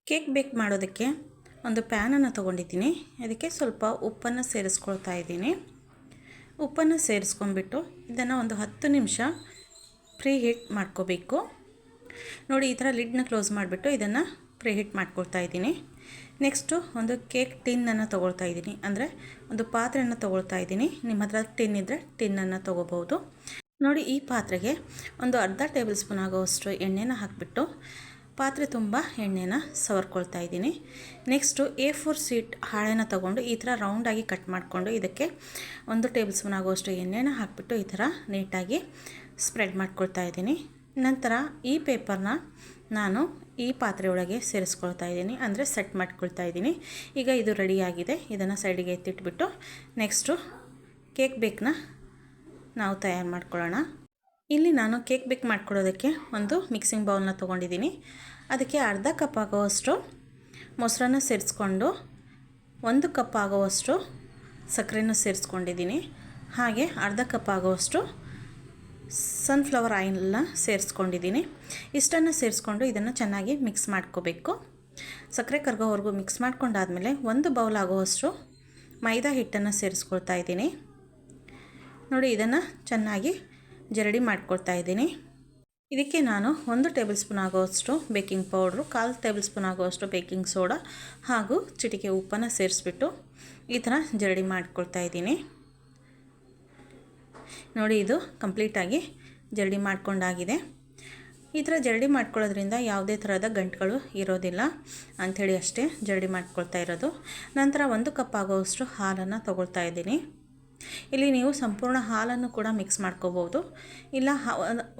Cake ಬೇಕ್ ಮಾಡೋದಕ್ಕೆ ಒಂದು ಪ್ಯಾನನ್ನು ತೊಗೊಂಡಿದ್ದೀನಿ. ಅದಕ್ಕೆ ಸ್ವಲ್ಪ ಉಪ್ಪನ್ನು ಸೇರಿಸ್ಕೊಳ್ತಾ ಇದ್ದೀನಿ. ಉಪ್ಪನ್ನು ಸೇರಿಸ್ಕೊಂಡ್ಬಿಟ್ಟು ಇದನ್ನು ಒಂದು 10 ನಿಮಿಷ ಪ್ರೀ ಹೀಟ್ ಮಾಡ್ಕೋಬೇಕು. ನೋಡಿ, ಈ ಥರ ಲಿಡ್ನ ಕ್ಲೋಸ್ ಮಾಡಿಬಿಟ್ಟು ಇದನ್ನು ಪ್ರೀ ಹೀಟ್ ಮಾಡ್ಕೊಳ್ತಾ ಇದ್ದೀನಿ. ನೆಕ್ಸ್ಟು ಒಂದು ಕೇಕ್ ಟಿನ್ನನ್ನು ತೊಗೊಳ್ತಾ ಇದ್ದೀನಿ, ಅಂದರೆ ಒಂದು ಪಾತ್ರೆಯನ್ನು ತೊಗೊಳ್ತಾ ಇದ್ದೀನಿ. ನಿಮ್ಮ ಹತ್ರ ಟಿನ್ ಇದ್ದರೆ ಟಿನ್ನನ್ನು ತೊಗೋಬೋದು. ನೋಡಿ, ಈ ಪಾತ್ರೆಗೆ ಒಂದು ಅರ್ಧ ಟೇಬಲ್ ಸ್ಪೂನ್ ಆಗೋವಷ್ಟು ಎಣ್ಣೆನ ಹಾಕಿಬಿಟ್ಟು ಪಾತ್ರೆ ತುಂಬ ಎಣ್ಣೆನ ಸವರ್ಕೊಳ್ತಾ ಇದ್ದೀನಿ. ನೆಕ್ಸ್ಟು A4 ಶೀಟ್ ಹಾಳೆನ ತೊಗೊಂಡು ಈ ಥರ ರೌಂಡಾಗಿ ಕಟ್ ಮಾಡಿಕೊಂಡು ಇದಕ್ಕೆ 1 ಟೇಬಲ್ ಸ್ಪೂನ್ ಆಗುವಷ್ಟು ಎಣ್ಣೆನ ಹಾಕಿಬಿಟ್ಟು ಈ ಥರ ನೀಟಾಗಿ ಸ್ಪ್ರೆಡ್ ಮಾಡ್ಕೊಳ್ತಾ ಇದ್ದೀನಿ. ನಂತರ ಈ ಪೇಪರ್ನ ನಾನು ಈ ಪಾತ್ರೆ ಒಳಗೆ ಸೇರಿಸ್ಕೊಳ್ತಾ ಇದ್ದೀನಿ, ಅಂದರೆ ಸೆಟ್ ಮಾಡ್ಕೊಳ್ತಾ ಇದ್ದೀನಿ. ಈಗ ಇದು ರೆಡಿಯಾಗಿದೆ. ಇದನ್ನು ಸೈಡಿಗೆ ಎತ್ತಿಟ್ಬಿಟ್ಟು ನೆಕ್ಸ್ಟು ಕೇಕ್ ಬೇಕ್ನ ನಾವು ತಯಾರು ಮಾಡ್ಕೊಳ್ಳೋಣ. ಇಲ್ಲಿ ನಾನು ಕೇಕ್ ಬೇಕ್ ಮಾಡ್ಕೊಳ್ಳೋದಕ್ಕೆ ಒಂದು ಮಿಕ್ಸಿಂಗ್ ಬೌಲ್ನ ತೊಗೊಂಡಿದ್ದೀನಿ. ಅದಕ್ಕೆ ಅರ್ಧ ಕಪ್ ಆಗುವಷ್ಟು ಮೊಸರನ್ನ ಸೇರಿಸ್ಕೊಂಡು 1 ಕಪ್ ಆಗುವಷ್ಟು ಸಕ್ಕರೆನ ಸೇರಿಸ್ಕೊಂಡಿದ್ದೀನಿ. ಹಾಗೆ ಅರ್ಧ ಕಪ್ ಆಗುವಷ್ಟು ಸನ್ಫ್ಲವರ್ ಆಯಿಲ್ನ ಸೇರಿಸ್ಕೊಂಡಿದ್ದೀನಿ. ಇಷ್ಟನ್ನು ಸೇರಿಸ್ಕೊಂಡು ಇದನ್ನು ಚೆನ್ನಾಗಿ ಮಿಕ್ಸ್ ಮಾಡ್ಕೋಬೇಕು. ಸಕ್ಕರೆ ಕರಗೋವರೆಗೂ ಮಿಕ್ಸ್ ಮಾಡ್ಕೊಂಡಾದಮೇಲೆ 1 ಬೌಲ್ ಆಗುವಷ್ಟು ಮೈದಾ ಹಿಟ್ಟನ್ನು ಸೇರಿಸ್ಕೊಳ್ತಾ ಇದ್ದೀನಿ. ನೋಡಿ, ಇದನ್ನು ಚೆನ್ನಾಗಿ ಜರಡಿ ಮಾಡ್ಕೊಳ್ತಾ ಇದ್ದೀನಿ. ಇದಕ್ಕೆ ನಾನು 1 ಟೇಬಲ್ ಸ್ಪೂನ್ ಆಗುವಷ್ಟು ಬೇಕಿಂಗ್ ಪೌಡ್ರು, 1/4 ಟೇಬಲ್ ಸ್ಪೂನ್ ಆಗುವಷ್ಟು ಬೇಕಿಂಗ್ ಸೋಡಾ ಹಾಗೂ ಚಿಟಿಕೆ ಉಪ್ಪನ್ನು ಸೇರಿಸ್ಬಿಟ್ಟು ಈ ಥರ ಜರಡಿ ಮಾಡ್ಕೊಳ್ತಾ ಇದ್ದೀನಿ. ನೋಡಿ, ಇದು ಕಂಪ್ಲೀಟಾಗಿ ಜರಡಿ ಮಾಡ್ಕೊಂಡಾಗಿದೆ. ಈ ಥರ ಜರಡಿ ಮಾಡ್ಕೊಳ್ಳೋದ್ರಿಂದ ಯಾವುದೇ ಥರದ ಗಂಟುಗಳು ಇರೋದಿಲ್ಲ ಅಂಥೇಳಿ ಅಷ್ಟೇ ಜರಡಿ ಮಾಡ್ಕೊಳ್ತಾ ಇರೋದು. ನಂತರ 1 ಕಪ್ ಆಗುವಷ್ಟು ಹಾಲನ್ನು ತೊಗೊಳ್ತಾ ಇದ್ದೀನಿ. ಇಲ್ಲಿ ನೀವು ಸಂಪೂರ್ಣ ಹಾಲನ್ನು ಕೂಡ ಮಿಕ್ಸ್ ಮಾಡ್ಕೋಬೋದು, ಇಲ್ಲ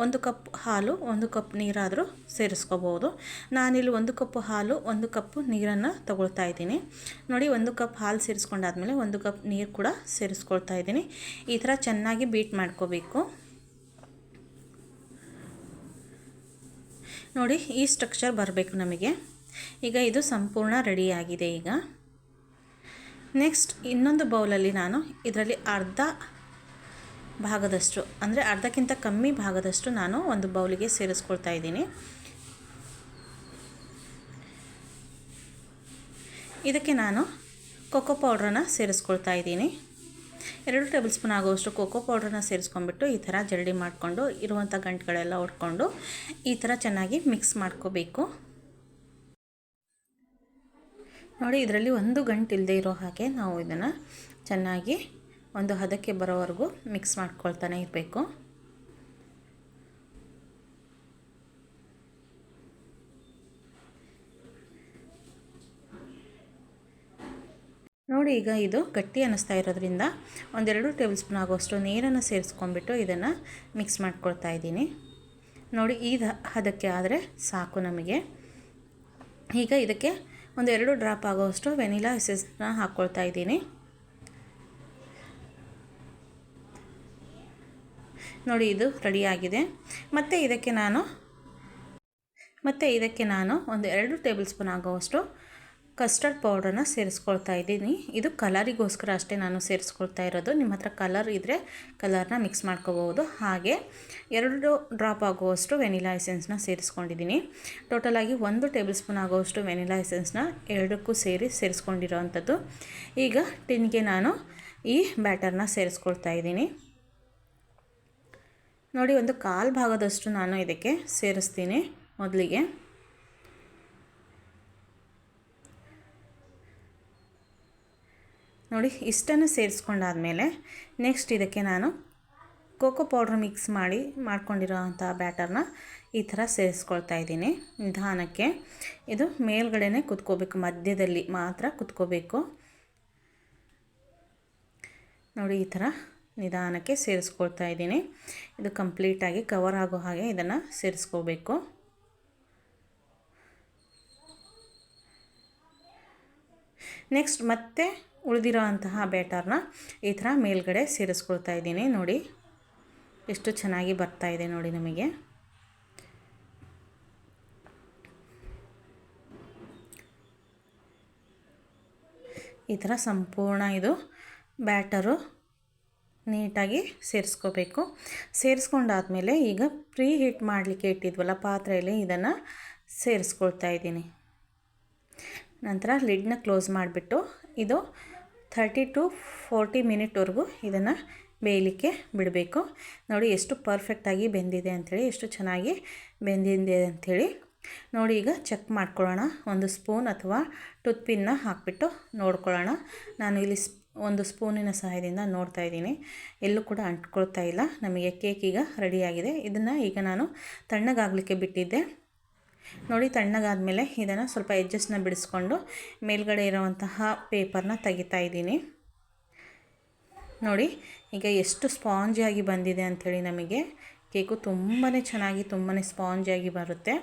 1 ಕಪ್ ಹಾಲು 1 ಕಪ್ ನೀರಾದರೂ ಸೇರಿಸ್ಕೋಬೋದು. ನಾನಿಲ್ಲಿ 1 ಕಪ್ ಹಾಲು 1 ಕಪ್ ನೀರನ್ನು ತೊಗೊಳ್ತಾ ಇದ್ದೀನಿ. ನೋಡಿ, 1 ಕಪ್ ಹಾಲು ಸೇರಿಸ್ಕೊಂಡಾದ್ಮೇಲೆ 1 ಕಪ್ ನೀರು ಕೂಡ ಸೇರಿಸ್ಕೊಳ್ತಾ ಇದ್ದೀನಿ. ಈ ಥರ ಚೆನ್ನಾಗಿ ಬೀಟ್ ಮಾಡ್ಕೋಬೇಕು. ನೋಡಿ, ಈ ಸ್ಟ್ರಕ್ಚರ್ ಬರಬೇಕು ನಮಗೆ. ಈಗ ಇದು ಸಂಪೂರ್ಣ ರೆಡಿಯಾಗಿದೆ. ಈಗ ನೆಕ್ಸ್ಟ್ ಇನ್ನೊಂದು ಬೌಲಲ್ಲಿ ನಾನು ಇದರಲ್ಲಿ ಅರ್ಧ ಭಾಗದಷ್ಟು, ಅಂದರೆ ಅರ್ಧಕ್ಕಿಂತ ಕಮ್ಮಿ ಭಾಗದಷ್ಟು ನಾನು ಒಂದು ಬೌಲಿಗೆ ಸೇರಿಸ್ಕೊಳ್ತಾ ಇದ್ದೀನಿ. ಇದಕ್ಕೆ ನಾನು ಕೋಕೋ ಪೌಡ್ರನ್ನು ಸೇರಿಸ್ಕೊಳ್ತಾ ಇದ್ದೀನಿ. 2 ಟೇಬಲ್ ಸ್ಪೂನ್ ಆಗುವಷ್ಟು ಕೋಕೋ ಪೌಡ್ರನ್ನ ಸೇರಿಸ್ಕೊಂಡ್ಬಿಟ್ಟು ಈ ಥರ ಜರಡಿ ಮಾಡಿಕೊಂಡು ಇರುವಂಥ ಗಂಟುಗಳೆಲ್ಲ ಹೊಡ್ಕೊಂಡು ಈ ಥರ ಚೆನ್ನಾಗಿ ಮಿಕ್ಸ್ ಮಾಡ್ಕೋಬೇಕು. ನೋಡಿ, ಇದರಲ್ಲಿ ಒಂದು ಗಂಟು ಇಲ್ಲದೆ ಇರೋ ಹಾಗೆ ನಾವು ಇದನ್ನು ಚೆನ್ನಾಗಿ ಒಂದು ಹದಕ್ಕೆ ಬರೋವರೆಗೂ ಮಿಕ್ಸ್ ಮಾಡ್ಕೊಳ್ತಾನೆ ಇರಬೇಕು. ನೋಡಿ, ಈಗ ಇದು ಗಟ್ಟಿ ಅನ್ನಿಸ್ತಾ ಇರೋದ್ರಿಂದ 1-2 ಟೇಬಲ್ ಸ್ಪೂನ್ ಆಗುವಷ್ಟು ನೀರನ್ನು ಸೇರಿಸ್ಕೊಂಡ್ಬಿಟ್ಟು ಇದನ್ನು ಮಿಕ್ಸ್ ಮಾಡ್ಕೊಳ್ತಾ ಇದ್ದೀನಿ. ನೋಡಿ, ಈ ಹದಕ್ಕೆ ಆದರೆ ಸಾಕು ನಮಗೆ. ಈಗ ಇದಕ್ಕೆ 1-2 ಡ್ರಾಪ್ ಆಗುವಷ್ಟು ವೆನಿಲಾ ಎಸೆನ್ಸ್ನ ಹಾಕ್ಕೊಳ್ತಾ ಇದ್ದೀನಿ. ನೋಡಿ, ಇದು ರೆಡಿಯಾಗಿದೆ. ಮತ್ತು ಇದಕ್ಕೆ ನಾನು 1-2 ಟೇಬಲ್ ಸ್ಪೂನ್ ಆಗುವಷ್ಟು ಕಸ್ಟರ್ಡ್ ಪೌಡ್ರನ್ನ ಸೇರಿಸ್ಕೊಳ್ತಾ ಇದ್ದೀನಿ. ಇದು ಕಲರಿಗೋಸ್ಕರ ಅಷ್ಟೇ ನಾನು ಸೇರಿಸ್ಕೊಳ್ತಾ ಇರೋದು. ನಿಮ್ಮ ಹತ್ರ ಕಲರ್ ಇದ್ದರೆ ಕಲರ್ನ ಮಿಕ್ಸ್ ಮಾಡ್ಕೋಬೋದು. ಹಾಗೆ 2 ಡ್ರಾಪ್ ಆಗುವಷ್ಟು ವೆನಿಲಾ ಎಸೆನ್ಸ್ನ ಸೇರಿಸ್ಕೊಂಡಿದ್ದೀನಿ. ಟೋಟಲಾಗಿ 1 ಟೇಬಲ್ ಸ್ಪೂನ್ ಆಗುವಷ್ಟು ವೆನಿಲಾ ಎಸೆನ್ಸ್ನ ಎರಡಕ್ಕೂ ಸೇರಿಸ್ಕೊಂಡಿರೋ ಅಂಥದ್ದು. ಈಗ ಟಿನ್ಗೆ ನಾನು ಈ ಬ್ಯಾಟರ್ನ ಸೇರಿಸ್ಕೊಳ್ತಾ ಇದ್ದೀನಿ. ನೋಡಿ, 1/4 ಭಾಗದಷ್ಟು ನಾನು ಇದಕ್ಕೆ ಸೇರಿಸ್ತೀನಿ ಮೊದಲಿಗೆ. ನೋಡಿ, ಇಷ್ಟನ್ನು ಸೇರಿಸ್ಕೊಂಡಾದಮೇಲೆ ನೆಕ್ಸ್ಟ್ ಇದಕ್ಕೆ ನಾನು ಕೋಕೋ ಪೌಡ್ರ್ ಮಿಕ್ಸ್ ಮಾಡ್ಕೊಂಡಿರೋ ಅಂಥ ಬ್ಯಾಟರ್ನ ಈ ಥರ ಸೇರಿಸ್ಕೊಳ್ತಾ ಇದ್ದೀನಿ. ನಿಧಾನಕ್ಕೆ ಇದು ಮೇಲ್ಗಡೆನೇ ಕುತ್ಕೋಬೇಕು, ಮಧ್ಯದಲ್ಲಿ ಮಾತ್ರ ಕುತ್ಕೋಬೇಕು. ನೋಡಿ, ಈ ಥರ ನಿಧಾನಕ್ಕೆ ಸೇರಿಸ್ಕೊಳ್ತಾ ಇದ್ದೀನಿ. ಇದು ಕಂಪ್ಲೀಟಾಗಿ ಕವರ್ ಆಗೋ ಹಾಗೆ ಇದನ್ನು ಸೇರಿಸ್ಕೋಬೇಕು. ನೆಕ್ಸ್ಟ್ ಮತ್ತೆ ಉಳಿದಿರೋ ಅಂತಹ ಬ್ಯಾಟರ್ನ ಈ ಥರ ಮೇಲ್ಗಡೆ ಸೇರಿಸ್ಕೊಳ್ತಾ ಇದ್ದೀನಿ. ನೋಡಿ, ಎಷ್ಟು ಚೆನ್ನಾಗಿ ಬರ್ತಾ ಇದೆ ನೋಡಿ ನಮಗೆ. ಈ ಥರ ಸಂಪೂರ್ಣ ಇದು ಬ್ಯಾಟರು ನೀಟಾಗಿ ಸೇರಿಸ್ಕೋಬೇಕು. ಸೇರಿಸ್ಕೊಂಡಾದ್ಮೇಲೆ ಈಗ ಪ್ರೀ ಹೀಟ್ ಮಾಡಲಿಕ್ಕೆ ಇಟ್ಟಿದ್ವಲ್ಲ ಪಾತ್ರೆಯಲ್ಲಿ ಇದನ್ನು ಸೇರಿಸ್ಕೊಳ್ತಾ ಇದ್ದೀನಿ. ನಂತರ ಲಿಡ್ನ ಕ್ಲೋಸ್ ಮಾಡಿಬಿಟ್ಟು ಇದು 30 to 40 ಮಿನಿಟ್ವರೆಗೂ ಇದನ್ನು ಬೇಯಲಿಕ್ಕೆ ಬಿಡಬೇಕು. ನೋಡಿ ಎಷ್ಟು ಪರ್ಫೆಕ್ಟಾಗಿ ಬೆಂದಿದೆ ಅಂಥೇಳಿ, ಎಷ್ಟು ಚೆನ್ನಾಗಿ ಬೆಂದಿದೆ ಅಂಥೇಳಿ. ನೋಡಿ ಈಗ ಚೆಕ್ ಮಾಡ್ಕೊಳ್ಳೋಣ. ಒಂದು ಸ್ಪೂನ್ ಅಥವಾ ಟೂತ್ ಪಿನ್ನ ಹಾಕಿಬಿಟ್ಟು ನೋಡ್ಕೊಳ್ಳೋಣ. ನಾನು ಇಲ್ಲಿ ಒಂದು ಸ್ಪೂನಿನ ಸಹಾಯದಿಂದ ನೋಡ್ತಾ ಇದ್ದೀನಿ, ಎಲ್ಲೂ ಕೂಡ ಅಂಟ್ಕೊಳ್ತಾ ಇಲ್ಲ. ನಮಗೆ ಕೇಕ್ ಈಗ ರೆಡಿಯಾಗಿದೆ. ಇದನ್ನು ಈಗ ನಾನು ತಣ್ಣಗಾಗಲಿಕ್ಕೆ ಬಿಟ್ಟಿದ್ದೆ. ನೋಡಿ ತಣ್ಣಗಾದಮೇಲೆ ಇದನ್ನು ಸ್ವಲ್ಪ ಎಡ್ಜಸ್ನ ಬಿಡಿಸ್ಕೊಂಡು ಮೇಲ್ಗಡೆ ಇರುವಂತಹ ಪೇಪರ್ನ ತೆಗಿತಾ ಇದ್ದೀನಿ. ನೋಡಿ ಈಗ ಎಷ್ಟು ಸ್ಪಾಂಜಿಯಾಗಿ ಬಂದಿದೆ ಅಂಥೇಳಿ. ನಮಗೆ ಕೇಕು ತುಂಬಾ ಚೆನ್ನಾಗಿ ತುಂಬಾ ಸ್ಪಾಂಜಿಯಾಗಿ ಬರುತ್ತೆ.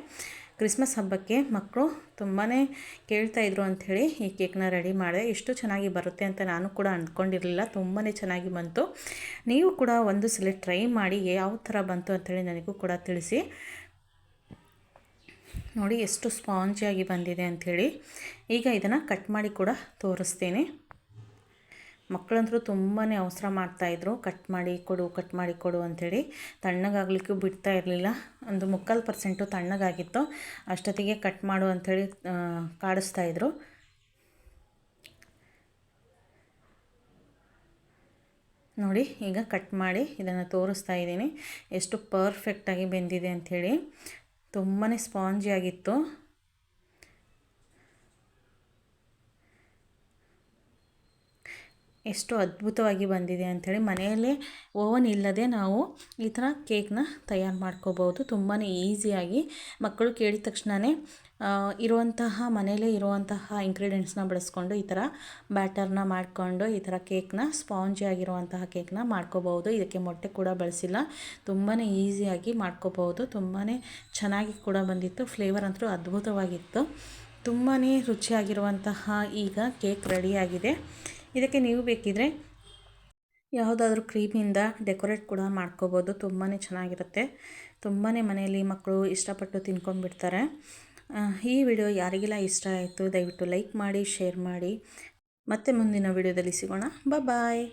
ಕ್ರಿಸ್ಮಸ್ ಹಬ್ಬಕ್ಕೆ ಮಕ್ಕಳು ತುಂಬಾ ಕೇಳ್ತಾಯಿದ್ರು ಅಂಥೇಳಿ ಈ ಕೇಕ್ನ ರೆಡಿ ಮಾಡಿದೆ. ಎಷ್ಟು ಚೆನ್ನಾಗಿ ಬರುತ್ತೆ ಅಂತ ನಾನು ಕೂಡ ಅಂದ್ಕೊಂಡಿರಲಿಲ್ಲ. ತುಂಬಾ ಚೆನ್ನಾಗಿ ಬಂತು. ನೀವು ಕೂಡ ಒಂದು ಸಲ ಟ್ರೈ ಮಾಡಿ ಯಾವ ಥರ ಬಂತು ಅಂಥೇಳಿ ನನಗೂ ಕೂಡ ತಿಳಿಸಿ. ನೋಡಿ ಎಷ್ಟು ಸ್ಪಾಂಜಿಯಾಗಿ ಬಂದಿದೆ ಅಂಥೇಳಿ. ಈಗ ಇದನ್ನು ಕಟ್ ಮಾಡಿ ಕೂಡ ತೋರಿಸ್ತೀನಿ. ಮಕ್ಕಳಂತರೂ ತುಂಬಾ ಅವಸರ ಮಾಡ್ತಾಯಿದ್ರು, ಕಟ್ ಮಾಡಿ ಕೊಡು ಅಂಥೇಳಿ. ತಣ್ಣಗಾಗಲಿಕ್ಕೂ ಬಿಡ್ತಾ ಇರಲಿಲ್ಲ. ಒಂದು 3/4% ತಣ್ಣಗಾಗಿತ್ತು. ಅಷ್ಟೊತ್ತಿಗೆ ಕಟ್ ಮಾಡು ಅಂಥೇಳಿ ಕಾಡಿಸ್ತಾಯಿದ್ರು. ನೋಡಿ ಈಗ ಕಟ್ ಮಾಡಿ ಇದನ್ನು ತೋರಿಸ್ತಾ ಇದ್ದೀನಿ, ಎಷ್ಟು ಪರ್ಫೆಕ್ಟಾಗಿ ಬೆಂದಿದೆ ಅಂಥೇಳಿ. ತುಂಬಾ ಸ್ಪಾಂಜಿಯಾಗಿತ್ತು. ಎಷ್ಟು ಅದ್ಭುತವಾಗಿ ಬಂದಿದೆ ಅಂಥೇಳಿ. ಮನೆಯಲ್ಲೇ ಓವನ್ ಇಲ್ಲದೆ ನಾವು ಈ ಥರ ಕೇಕ್ನ ತಯಾರು ಮಾಡ್ಕೋಬೋದು ತುಂಬಾ ಈಸಿಯಾಗಿ. ಮಕ್ಕಳು ಕೇಳಿದ ತಕ್ಷಣವೇ ಮನೆಯಲ್ಲೇ ಇರುವಂತಹ ಇಂಗ್ರೀಡಿಯೆಂಟ್ಸ್ನ ಬಳಸ್ಕೊಂಡು ಈ ಥರ ಬ್ಯಾಟರ್ನ ಮಾಡಿಕೊಂಡು ಈ ಥರ ಕೇಕ್ನ ಸ್ಪಾಂಜಿ ಆಗಿರುವಂತಹ ಕೇಕ್ನ ಮಾಡ್ಕೋಬೋದು. ಇದಕ್ಕೆ ಮೊಟ್ಟೆ ಕೂಡ ಬಳಸಿಲ್ಲ. ತುಂಬಾ ಈಸಿಯಾಗಿ ಮಾಡ್ಕೋಬೋದು. ತುಂಬಾ ಚೆನ್ನಾಗಿ ಕೂಡ ಬಂದಿತ್ತು. ಫ್ಲೇವರ್ ಅಂತೂ ಅದ್ಭುತವಾಗಿತ್ತು. ತುಂಬಾ ರುಚಿಯಾಗಿರುವಂತಹ ಈಗ ಕೇಕ್ ರೆಡಿಯಾಗಿದೆ. ಇದಕ್ಕೆ ನೀವು ಬೇಕಿದ್ರೆ ಯಾವುದಾದ್ರೂ ಕ್ರೀಮಿಂದ ಡೆಕೋರೇಟ್ ಕೂಡ ಮಾಡ್ಕೋಬೋದು. ತುಂಬಾ ಚೆನ್ನಾಗಿರುತ್ತೆ. ತುಂಬಾ ಮನೆಯಲ್ಲಿ ಮಕ್ಕಳು ಇಷ್ಟಪಟ್ಟು ತಿನ್ಕೊಂಡ್ಬಿಡ್ತಾರೆ. ಈ ವಿಡಿಯೋ ಯಾರಿಗೆಲ್ಲ ಇಷ್ಟ ಆಯಿತು ದಯವಿಟ್ಟು ಲೈಕ್ ಮಾಡಿ, ಶೇರ್ ಮಾಡಿ. ಮತ್ತೆ ಮುಂದಿನ ವಿಡಿಯೋದಲ್ಲಿ ಸಿಗೋಣ. ಬಾಯ್.